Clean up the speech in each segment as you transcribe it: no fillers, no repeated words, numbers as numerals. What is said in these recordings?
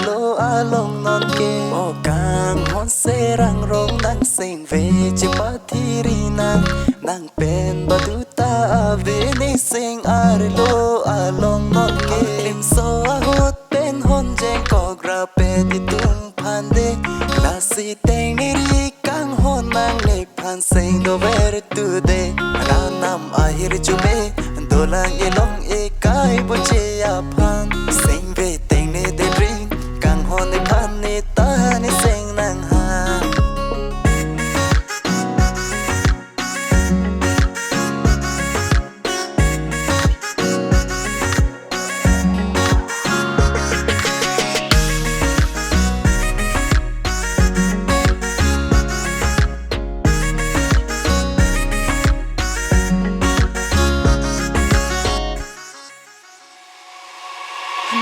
โลอาลงนอนเกบอกกางฮอนเซรังรงนังเซ็งเวจิปาทีรีนังเป็นบาดูตาเวนิเซ็งอาริโลอาลงนอนเกลิมโซอาฮดเป็นฮอนเจงก็กระเปดิตุงพันเดกลาสีเตงนิริกังฮอนนังเลพันเซ็งโดเวรตูเดรานำอาฮิริจูเบโดลังเอลงเอกายบุเจียพันเซ็งเวเตงเนเดริงกังฮอนในพันเนตาในเซ็งนังหา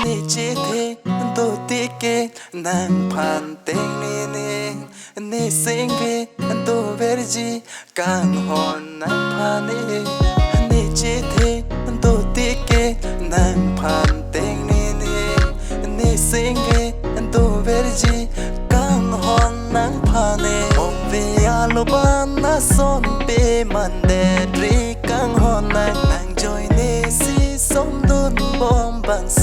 นี่จีเทตัวติเกนังพันเต็งนี่นี่เซ็งเวตัวเวรจีกังฮอนนังพันนี่จีเทตัวติเกนังพันเต็งนี่นี่เซ็งเวตัวเวรจีกังฮอนนังพันองเวียโลบานาสอนเปมันเดดรีกังฮอนนังจอยเนซีสมดุลบอมบังโซ